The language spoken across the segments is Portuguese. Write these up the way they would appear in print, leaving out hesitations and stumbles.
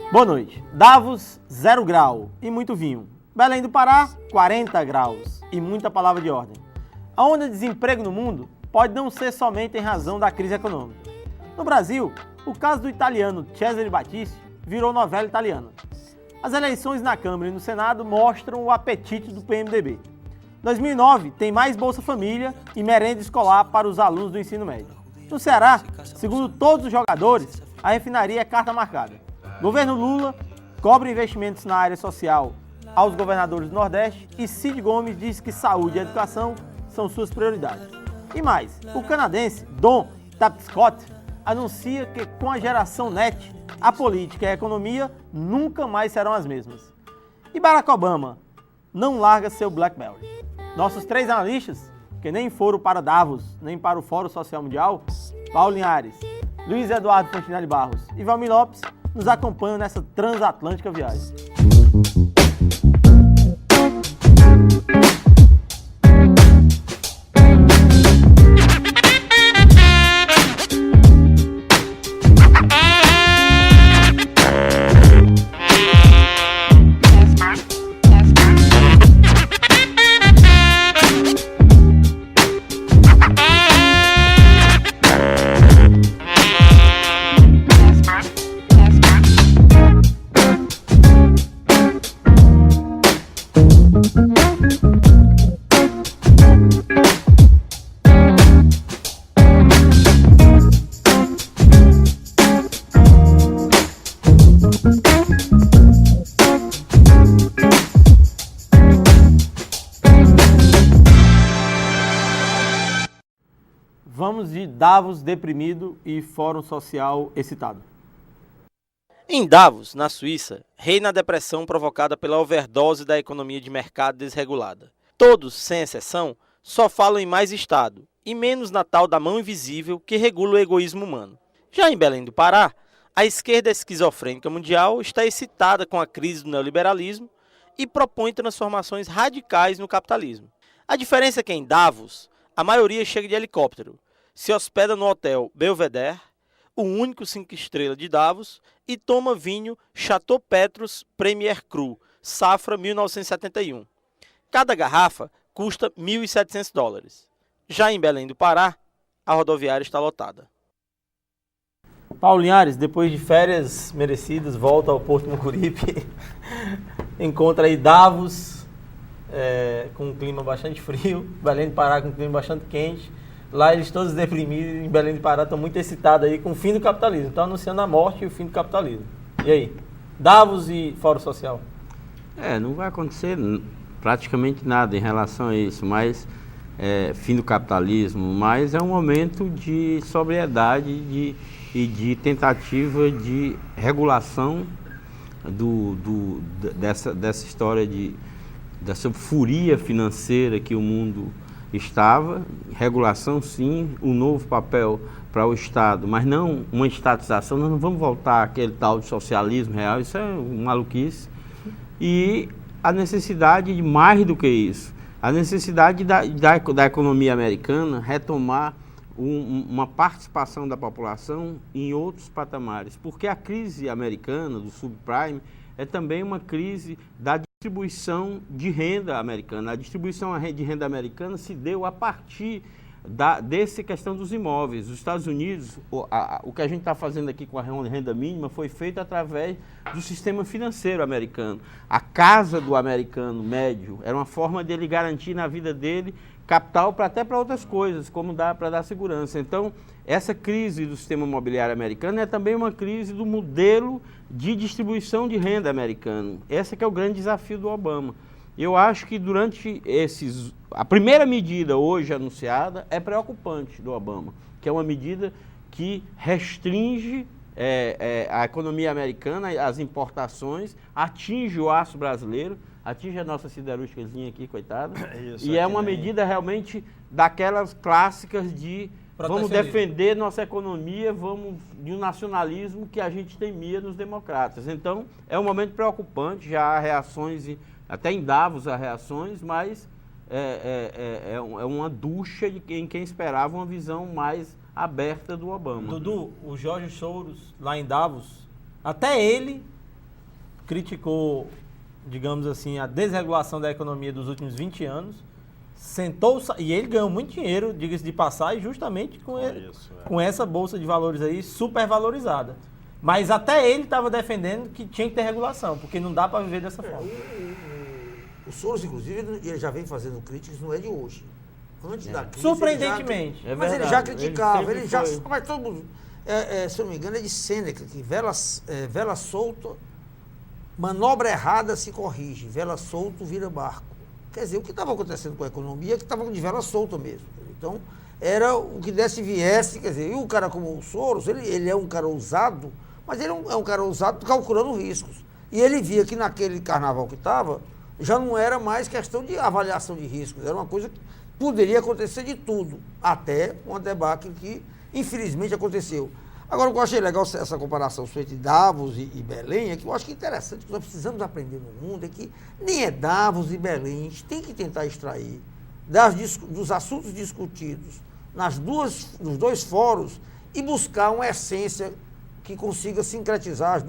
Boa noite. Davos, 0 grau e muito vinho. Belém do Pará, 40 graus e muita palavra de ordem. A onda de desemprego no mundo pode não ser somente em razão da crise econômica. No Brasil, o caso do italiano Cesare Battisti virou novela italiana. As eleições na Câmara e no Senado mostram o apetite do PMDB. 2009 tem mais Bolsa Família e merenda escolar para os alunos do ensino médio. No Ceará, segundo todos os jogadores, a refinaria é carta marcada. Governo Lula cobra investimentos na área social aos governadores do Nordeste e Cid Gomes diz que saúde e educação são suas prioridades. E mais, o canadense Don Tapscott anuncia que com a geração NET, a política e a economia nunca mais serão as mesmas. E Barack Obama não larga seu BlackBerry. Nossos 3 analistas, que nem foram para Davos, nem para o Fórum Social Mundial, Paulo Linhares, Luiz Eduardo Fontinelli Barros e Valmir Lopes, nos acompanham nessa transatlântica viagem. Vamos de Davos deprimido e Fórum Social excitado. Em Davos, na Suíça, reina a depressão provocada pela overdose da economia de mercado desregulada. Todos, sem exceção, só falam em mais Estado e menos na tal da mão invisível que regula o egoísmo humano. Já em Belém do Pará, a esquerda esquizofrênica mundial está excitada com a crise do neoliberalismo e propõe transformações radicais no capitalismo. A diferença é que em Davos, a maioria chega de helicóptero, se hospeda no hotel Belvedere, o único 5 estrelas de Davos, e toma vinho Chateau Petrus Premier Cru, safra 1971. Cada garrafa custa $1.700. Já em Belém do Pará, a rodoviária está lotada. Paulo Linhares, depois de férias merecidas, volta ao Porto Mucuripe, encontra aí Davos, com um clima bastante frio, Belém do Pará com um clima bastante quente. Lá eles todos deprimidos, em Belém do Pará estão muito excitados aí com o fim do capitalismo. Estão anunciando a morte e o fim do capitalismo. E aí? Davos e Fórum Social? Não vai acontecer praticamente nada em relação a isso, mas fim do capitalismo, mas é um momento de sobriedade e de tentativa de regulação dessa história dessa furia financeira que o mundo estava, regulação sim, um novo papel para o Estado, mas não uma estatização. Nós não vamos voltar àquele tal de socialismo real, isso é uma maluquice. E a necessidade de mais do que isso, a necessidade da economia americana retomar uma participação da população em outros patamares, porque a crise americana do subprime é também uma crise da distribuição de renda americana. A distribuição de renda americana se deu a partir dessa questão dos imóveis. Os Estados Unidos, o que a gente está fazendo aqui com a renda mínima foi feito através do sistema financeiro americano. A casa do americano médio era uma forma dele garantir na vida dele capital até para outras coisas, como para dar segurança. Então, essa crise do sistema imobiliário americano é também uma crise do modelo de distribuição de renda americano. Esse que é o grande desafio do Obama. Eu acho que a primeira medida hoje anunciada é preocupante do Obama, que é uma medida que restringe a economia americana, as importações, atinge o aço brasileiro, atinge a nossa siderúrgicazinha aqui, coitada. E é uma medida realmente daquelas clássicas de vamos defender nossa economia, de um nacionalismo que a gente temia nos democratas. Então, é um momento preocupante, já há reações, até em Davos há reações, mas é uma ducha em quem esperava uma visão mais aberta do Obama. Dudu, o Jorge Soros, lá em Davos, até ele criticou, digamos assim, a desregulação da economia dos últimos 20 anos, sentou, e ele ganhou muito dinheiro, diga-se de passagem, justamente com essa bolsa de valores aí supervalorizada. Mas até ele estava defendendo que tinha que ter regulação, porque não dá para viver dessa forma. O Soros, inclusive, ele já vem fazendo críticas, não é de hoje. Antes da crise. Surpreendentemente. Mas ele já criticava, mas todo mundo. Se eu não me engano, é de Sêneca, que vela solta, manobra errada se corrige, vela solta vira barco. Quer dizer, o que estava acontecendo com a economia é que estava de vela solta mesmo. Então, era o que desse viesse, quer dizer, e um cara como o Soros, ele é um cara ousado, mas ele é um cara ousado calculando riscos. E ele via que naquele carnaval que estava, já não era mais questão de avaliação de riscos, era uma coisa que poderia acontecer de tudo, até uma debacle que, infelizmente, aconteceu. Agora, o que eu achei legal essa comparação entre Davos e Belém, é que eu acho que é interessante, que nós precisamos aprender no mundo, é que nem é Davos e Belém, a gente tem que tentar extrair dos assuntos discutidos nos dois fóruns e buscar uma essência que consiga sincretizar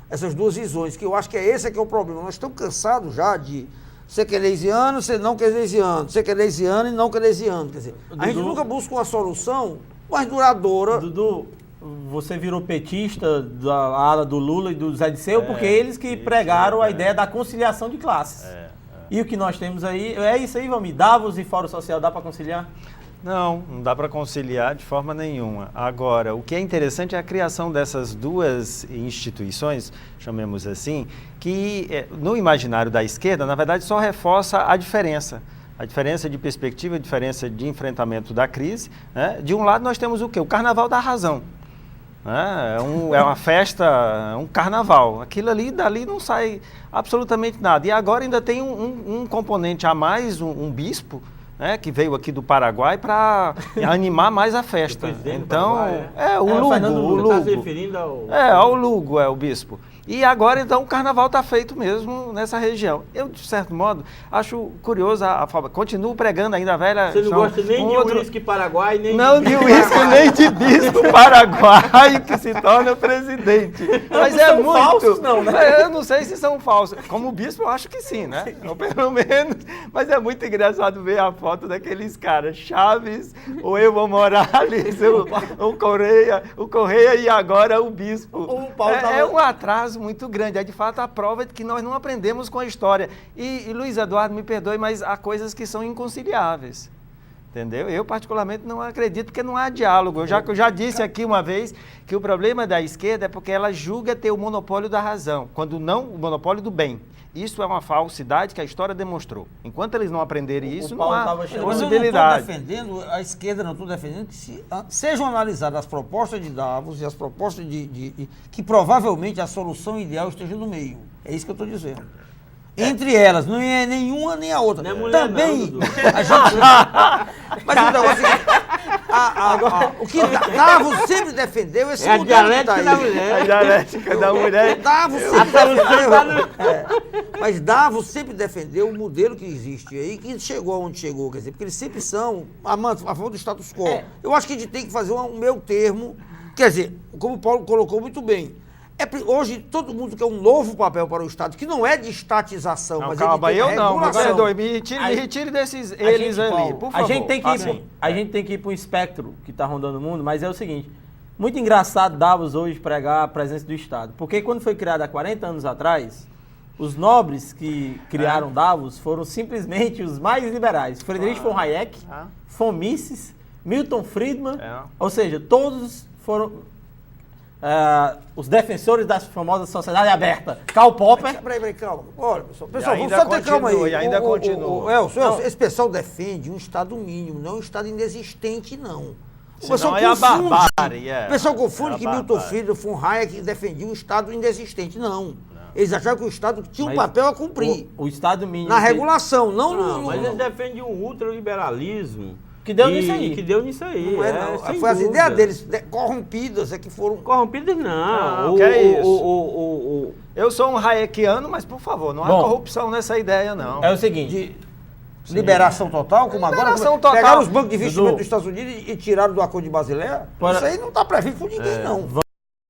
essas duas visões, que eu acho que esse que é o problema. Nós estamos cansados já de ser keynesiano, ser não keynesiano, ser keynesiano e não keynesiano. Quer dizer, a gente nunca busca uma solução mais duradoura. Dudu, você virou petista da ala do Lula e do Zé Disseu, porque eles que pregaram a ideia da conciliação de classes. E o que nós temos aí, é isso aí, Valmir, Davos e Fórum Social, dá para conciliar? Não dá para conciliar de forma nenhuma. Agora, o que é interessante é a criação dessas duas instituições, chamemos assim, que no imaginário da esquerda, na verdade, só reforça a diferença. A diferença de perspectiva, a diferença de enfrentamento da crise. Né? De um lado, nós temos o quê? O carnaval da razão. É uma festa, é um carnaval. Aquilo ali, dali não sai absolutamente nada. E agora ainda tem um componente a mais, um bispo, que veio aqui do Paraguai para animar mais a festa. Então, o Lugo. Você está se referindo ao... ao Lugo, o bispo. E agora, então, o carnaval está feito mesmo nessa região. Eu, de certo modo, acho curioso a forma. Continuo pregando ainda a velha... Você não gosta nem de uísque paraguai, nem não de uísque, nem de bispo paraguaio que se torna presidente. Mas é muito... falsos, não, né? Eu não sei se são falsos. Como bispo, eu acho que sim, né? Ou pelo menos. Mas é muito engraçado ver a foto daqueles caras. Chaves, o Evo Morales, o Correia e agora o bispo. É um atraso muito grande, é de fato a prova de que nós não aprendemos com a história. E Luiz Eduardo, me perdoe, mas há coisas que são inconciliáveis, entendeu? Eu particularmente não acredito, porque não há diálogo. Eu já disse aqui uma vez que o problema da esquerda é porque ela julga ter o monopólio da razão, quando não o monopólio do bem. Isso é uma falsidade que a história demonstrou. Enquanto eles não aprenderem isso, não há possibilidade. Mas eu não estou defendendo, a esquerda não estou defendendo que sejam analisadas as propostas de Davos e as propostas que provavelmente a solução ideal esteja no meio. É isso que eu estou dizendo. Entre elas, não é nenhuma nem a outra. Não é mulher, também, não, a gente... Mas o negócio é o que Davos sempre defendeu esse modelo dialética da mulher. A dialética da mulher. Davos sempre defendeu. Mas Davos sempre defendeu o modelo que existe aí, que chegou onde chegou, quer dizer, porque eles sempre são a favor do status quo. Eu acho que a gente tem que fazer um meio termo, quer dizer, como o Paulo colocou muito bem. Hoje todo mundo quer um novo papel para o Estado, que não é de estatização, mas calma, ele tem regulação. Não, me retire desses eles ali, Paulo, por favor. A gente tem que ir para um espectro que está rondando o mundo, mas é o seguinte, muito engraçado Davos hoje pregar a presença do Estado, porque quando foi criado há 40 anos atrás, os nobres que criaram Davos foram simplesmente os mais liberais. Friedrich von Hayek, von Mises, Milton Friedman, ou seja, todos foram... os defensores da famosa sociedade aberta. Karl Popper. Peraí, calma. Olha, pessoal, vamos só ter calma aí. E ainda continua. Esse pessoal defende um Estado mínimo, não um Estado inexistente, não. O pessoal confunde. O pessoal confunde que Milton Friedman, von Hayek defendia um Estado inexistente, não. Eles acharam que o Estado tinha um papel a cumprir. O Estado mínimo... Na regulação, não no... Mas eles defendem um ultraliberalismo. Que deu nisso aí. Que deu nisso aí. Não é, não. Foi as ideias deles corrompidas, que foram... Corrompidas não. Que é isso? Eu sou um hayekiano, mas por favor, não há corrupção nessa ideia, não. É o seguinte... Liberação total, como liberação agora? Total. Pegaram os bancos de investimento dos Estados Unidos e tiraram do Acordo de Basileia? Isso aí não está previsto por ninguém, não.